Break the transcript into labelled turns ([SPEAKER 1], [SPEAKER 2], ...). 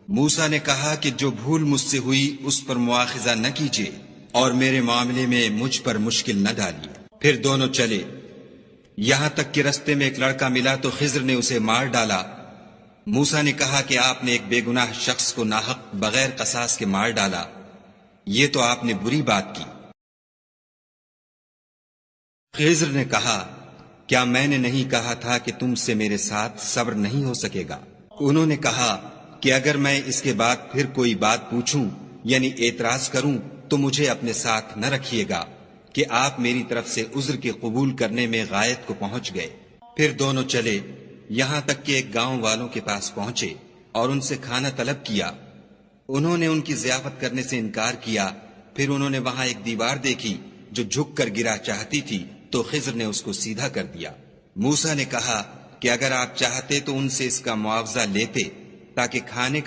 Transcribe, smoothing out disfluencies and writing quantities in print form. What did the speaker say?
[SPEAKER 1] موسیٰ نے کہا کہ جو بھول مجھ سے ہوئی اس پر مواخذہ نہ کیجیے اور میرے معاملے میں مجھ پر مشکل نہ ڈالیے۔ پھر دونوں چلے، یہاں تک کہ رستے میں ایک لڑکا ملا تو خضر نے اسے مار ڈالا۔ موسیٰ نے کہا کہ آپ نے ایک بے گناہ شخص کو ناحق بغیر قصاص کے مار ڈالا، یہ تو آپ نے بری بات کی۔ خضر نے کہا کیا میں نے نہیں کہا تھا کہ تم سے میرے ساتھ صبر نہیں ہو سکے گا؟ انہوں نے کہا کہ اگر میں اس کے بعد پھر کوئی بات پوچھوں یعنی اعتراض کروں تو مجھے اپنے ساتھ نہ رکھیے گا کہ آپ میری طرف سے عذر کے قبول کرنے میں غایت کو پہنچ گئے۔ پھر دونوں چلے، یہاں تک کہ ایک گاؤں والوں کے پاس پہنچے اور ان سے کھانا طلب کیا۔ انہوں نے ان کی ضیافت کرنے سے انکار کیا۔ پھر انہوں نے وہاں ایک دیوار دیکھی جو جھک کر گرا چاہتی تھی تو خضر نے اس کو سیدھا کر دیا۔ موسیٰ نے کہا کہ اگر آپ چاہتے تو ان سے اس کا معاوضہ لیتے تاکہ کھانے کا